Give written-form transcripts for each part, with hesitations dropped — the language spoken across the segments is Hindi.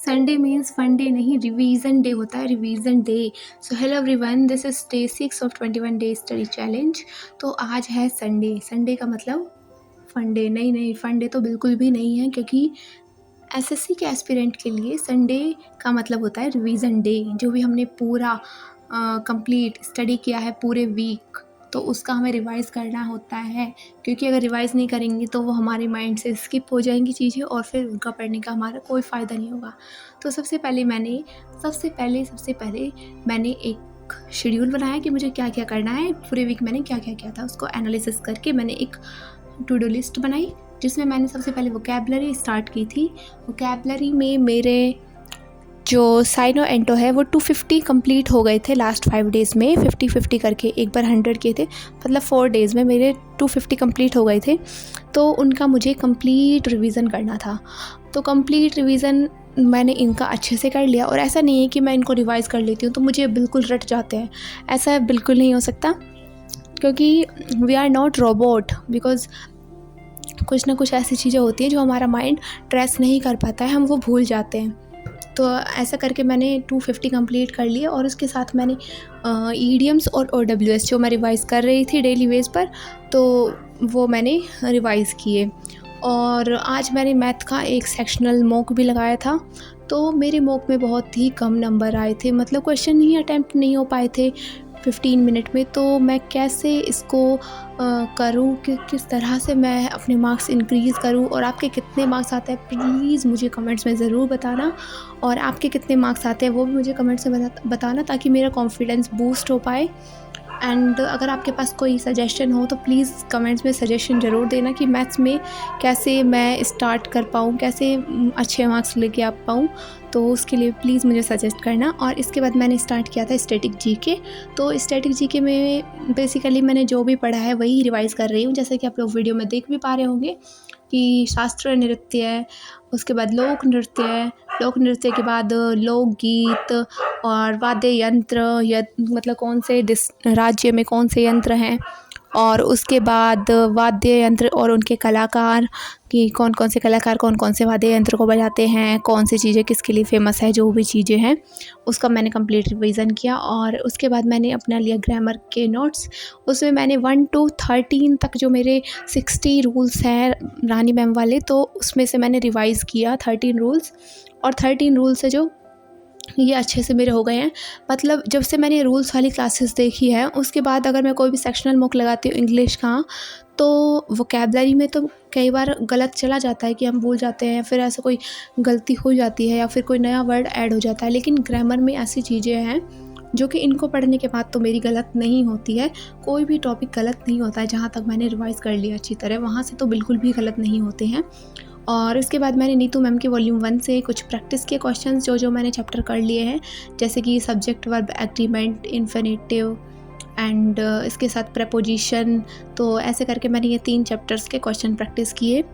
संडे मीन्स फन डे नहीं, रिवीजन डे होता है, revision day. So hello everyone, this is day 6 of 21 day study challenge. तो आज है संडे। संडे का मतलब फन डे नहीं, फन डे तो बिल्कुल भी नहीं है, क्योंकि एसएससी के एस्पिरेंट के लिए संडे का मतलब होता है रिवीजन डे। जो भी हमने पूरा कंप्लीट स्टडी किया है पूरे वीक, तो उसका हमें रिवाइज़ करना होता है, क्योंकि अगर रिवाइज़ नहीं करेंगे तो वो हमारे माइंड से स्किप हो जाएंगी चीज़ें और फिर उनका पढ़ने का हमारा कोई फ़ायदा नहीं होगा। तो सबसे पहले मैंने एक शेड्यूल बनाया कि मुझे क्या क्या करना है, पूरे वीक मैंने क्या क्या किया था उसको एनालिसिस करके मैंने एक टू डू लिस्ट बनाई, जिसमें मैंने सबसे पहले वोकैबलरी स्टार्ट की थी। वोकैबलरी में मेरे जो साइनो एंटो है वो 250 कंप्लीट हो गए थे लास्ट 5 डेज़ में, 50-50 करके एक बार 100 किए थे, मतलब 4 डेज़ में मेरे 250 कंप्लीट हो गए थे। तो उनका मुझे कंप्लीट रिवीजन करना था। तो कंप्लीट रिवीजन मैंने इनका अच्छे से कर लिया, और ऐसा नहीं है कि मैं इनको रिवाइज़ कर लेती हूँ तो मुझे बिल्कुल रट जाते हैं, ऐसा बिल्कुल नहीं हो सकता, क्योंकि we are not robot. Because कुछ ना कुछ ऐसी चीज़ें होती हैं जो हमारा माइंड ट्रेस नहीं कर पाता है, हम वो भूल जाते हैं। तो ऐसा करके मैंने 250 कंप्लीट कर लिए, और उसके साथ मैंने ईडियम्स और OWS जो मैं रिवाइज़ कर रही थी डेली बेस पर, तो वो मैंने रिवाइज़ किए। और आज मैंने मैथ का एक सेक्शनल मॉक भी लगाया था। तो मेरे मॉक में बहुत ही कम नंबर आए थे, मतलब क्वेश्चन ही अटैम्प्ट नहीं हो पाए थे 15 मिनट में। तो मैं कैसे इसको करूँ कि किस तरह से मैं अपने मार्क्स इंक्रीज़ करूँ, और आपके कितने मार्क्स आते हैं प्लीज़ मुझे कमेंट्स में ज़रूर बताना, और आपके कितने मार्क्स आते हैं वो भी मुझे कमेंट्स में बताना, ताकि मेरा कॉन्फिडेंस बूस्ट हो पाए। एंड अगर आपके पास कोई सजेशन हो तो प्लीज़ कमेंट्स में सजेशन ज़रूर देना कि मैथ्स में कैसे मैं स्टार्ट कर पाऊँ, कैसे अच्छे मार्क्स लेके आ पाऊँ। तो उसके लिए प्लीज़ मुझे सजेस्ट करना। और इसके बाद मैंने स्टार्ट किया था स्टैटिक जीके। तो स्टैटिक जीके में बेसिकली मैंने जो भी पढ़ा है वही रिवाइज़ कर रही हूँ, जैसे कि आप लोग वीडियो में देख भी पा रहे होंगे कि शास्त्रीय नृत्य है, उसके बाद लोक नृत्य है, लोक नृत्य के बाद लोकगीत और वाद्य यंत्र, मतलब कौन से राज्य में कौन से यंत्र हैं, और उसके बाद वाद्य यंत्र और उनके कलाकार, कि कौन कौन से कलाकार कौन कौन से वाद्य यंत्र को बजाते हैं, कौन सी चीज़ें किसके लिए फ़ेमस है, जो भी चीज़ें हैं उसका मैंने कंप्लीट रिवीजन किया। और उसके बाद मैंने अपना लिया ग्रामर के नोट्स। उसमें मैंने 1 to 13 तक जो मेरे 60 रूल्स हैं रानी मैम वाले, तो उसमें से मैंने रिवाइज़ किया 13 रूल्स, और 13 रूल्स से जो ये अच्छे से मेरे हो गए हैं। मतलब जब से मैंने रूल्स वाली क्लासेस देखी है, उसके बाद अगर मैं कोई भी सेक्शनल मॉक लगाती हूँ इंग्लिश का, तो वोकैबलरी में तो कई बार गलत चला जाता है कि हम भूल जाते हैं, फिर ऐसा कोई गलती हो जाती है या फिर कोई नया वर्ड ऐड हो जाता है। लेकिन ग्रामर में ऐसी चीज़ें हैं जो कि इनको पढ़ने के बाद तो मेरी गलत नहीं होती है, कोई भी टॉपिक गलत नहीं होता है। जहाँ तक मैंने रिवाइज़ कर लिया अच्छी तरह, वहाँ से तो बिल्कुल भी गलत नहीं होते हैं। और इसके बाद मैंने नीतू मैम के वॉल्यूम 1 से कुछ प्रैक्टिस के क्वेश्चंस जो मैंने चैप्टर कर लिए हैं, जैसे कि subject, verb, agreement, infinitive and इसके साथ प्रपोजिशन। तो ऐसे करके मैंने ये 3 चैप्टर्स के क्वेश्चन प्रैक्टिस किए।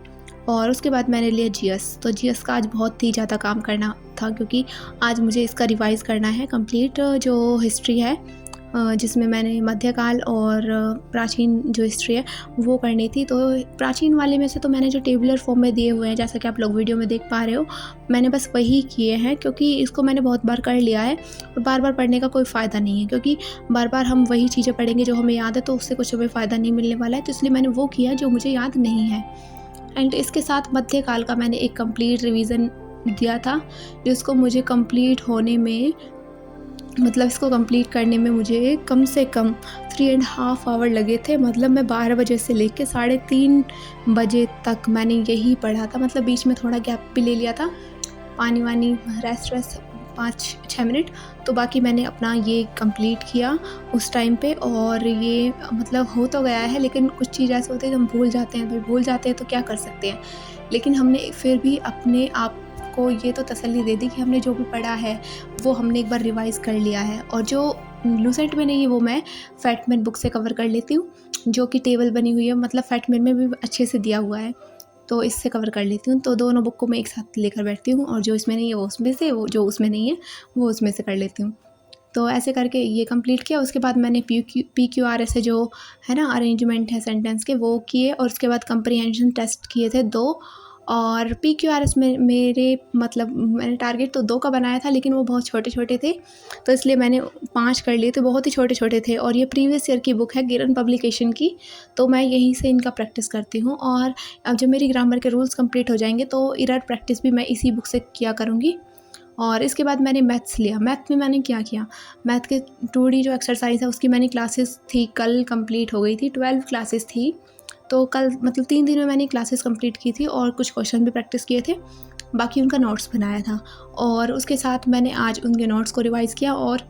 और उसके बाद मैंने लिया जीएस। तो जीएस का आज बहुत ही ज़्यादा काम करना था, क्योंकि आज मुझे इसका रिवाइज़ करना है कंप्लीट, जो हिस्ट्री है, जिसमें मैंने मध्यकाल और प्राचीन जो हिस्ट्री है वो करनी थी। तो प्राचीन वाले में से तो मैंने जो टेबुलर फॉर्म में दिए हुए हैं, जैसा कि आप लोग वीडियो में देख पा रहे हो, मैंने बस वही किए हैं, क्योंकि इसको मैंने बहुत बार कर लिया है और बार बार पढ़ने का कोई फ़ायदा नहीं है, क्योंकि बार बार हम वही चीज़ें पढ़ेंगे जो हमें याद है, तो उससे कुछ हमें फ़ायदा नहीं मिलने वाला है। तो इसलिए मैंने वो किया जो मुझे याद नहीं है। एंड इसके साथ मध्यकाल का मैंने एक कंप्लीट रिवीजन दिया था, जिसको मुझे कंप्लीट होने में, मतलब इसको कंप्लीट करने में मुझे कम से कम 3.5 आवर लगे थे। मतलब मैं 12 बजे से लेके 3:30 बजे तक मैंने यही पढ़ा था। मतलब बीच में थोड़ा गैप भी ले लिया था, पानी वानी, रेस्ट 5-6 मिनट। तो बाकी मैंने अपना ये कंप्लीट किया उस टाइम पे। और ये मतलब हो तो गया है, लेकिन कुछ चीज़ ऐसे होते हैं जो हम भूल जाते हैं। भाई भूल जाते हैं तो क्या कर सकते हैं, लेकिन हमने फिर भी अपने आप को ये तो तसल्ली दे दी कि हमने जो भी पढ़ा है वो हमने एक बार रिवाइज़ कर लिया है। और जो लूसेंट में नहीं है वो मैं फैटमैन बुक से कवर कर लेती हूँ, जो कि टेबल बनी हुई है, मतलब फैटमैन में भी अच्छे से दिया हुआ है, तो इससे कवर कर लेती हूँ। तो दोनों बुक को मैं एक साथ लेकर बैठती हूँ, और जो इसमें नहीं है वो उसमें से, वो जो उसमें नहीं है वो उसमें से कर लेती हूँ। तो ऐसे करके ये कंप्लीट किया। उसके बाद मैंने PQR ऐसे जो है ना, अरेंजमेंट है सेंटेंस के, वो किए। और उसके बाद कंप्रीहेंशन टेस्ट किए थे 2, और PQRS में मेरे मतलब मैंने टारगेट तो 2 का बनाया था, लेकिन वो बहुत छोटे-छोटे थे, तो इसलिए मैंने 5 कर लिए थे, बहुत ही छोटे-छोटे थे। और ये प्रीवियस ईयर की बुक है गिरन पब्लिकेशन की, तो मैं यहीं से इनका प्रैक्टिस करती हूँ। और अब जब मेरी ग्रामर के रूल्स कंप्लीट हो जाएंगे तो इरर प्रैक्टिस भी मैं इसी बुक से किया करूँगी। और इसके बाद मैंने मैथ्स लिया। मैथ में मैंने क्या किया, मैथ के 2D जो एक्सरसाइज है उसकी मैंने क्लासेस थी, कल कंप्लीट हो गई थी, 12 क्लासेस थी, तो कल मतलब 3 दिन में मैंने क्लासेस कंप्लीट की थी और कुछ क्वेश्चन भी प्रैक्टिस किए थे, बाकी उनका नोट्स बनाया था। और उसके साथ मैंने आज उनके नोट्स को रिवाइज़ किया और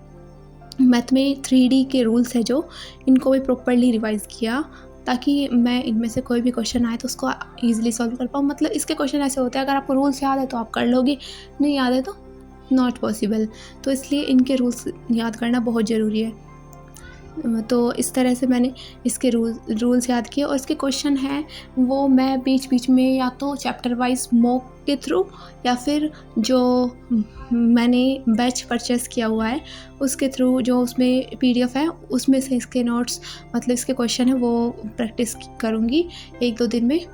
मैथ में 3D के रूल्स है जो, इनको भी प्रॉपर्ली रिवाइज़ किया, ताकि मैं इनमें से कोई भी क्वेश्चन आए तो उसको ईज़िली सॉल्व कर पाऊँ। मतलब इसके क्वेश्चन ऐसे होते हैं, अगर आपको रूल्स याद है तो आप कर लोगे, नहीं याद है तो नॉट पॉसिबल। तो इसलिए इनके रूल्स याद करना बहुत ज़रूरी है। तो इस तरह से मैंने इसके रूल्स याद किए और इसके क्वेश्चन हैं वो मैं बीच बीच में या तो चैप्टर वाइज मॉक के थ्रू या फिर जो मैंने बैच परचेस किया हुआ है उसके थ्रू, जो उसमें PDF है उसमें से इसके नोट्स मतलब इसके क्वेश्चन है वो प्रैक्टिस करूँगी 1-2 दिन में।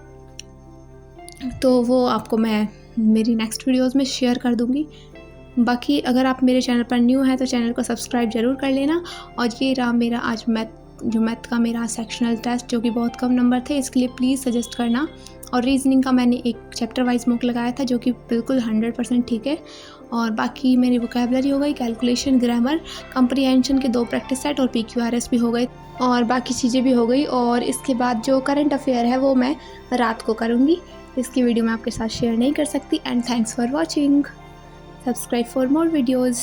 तो वो आपको मैं मेरी नेक्स्ट वीडियोज़ में शेयर कर दूँगी। बाकी अगर आप मेरे चैनल पर न्यू हैं तो चैनल को सब्सक्राइब ज़रूर कर लेना। और ये रहा मेरा आज मैथ का मेरा सेक्शनल टेस्ट, जो कि बहुत कम नंबर थे, इसके लिए प्लीज़ सजेस्ट करना। और रीजनिंग का मैंने एक चैप्टर वाइज मॉक लगाया था जो कि बिल्कुल 100% ठीक है। और बाकी मेरी वोकैबुलरी हो गई, कैलकुलेशन, ग्रामर, कंप्रीहेंशन के 2 प्रैक्टिस सेट और PQRS भी हो गए और बाकी चीज़ें भी हो गई। और इसके बाद जो करंट अफेयर है वो मैं रात को करूँगी, इसकी वीडियो मैं आपके साथ शेयर नहीं कर सकती। And thanks for watching. Subscribe for more videos.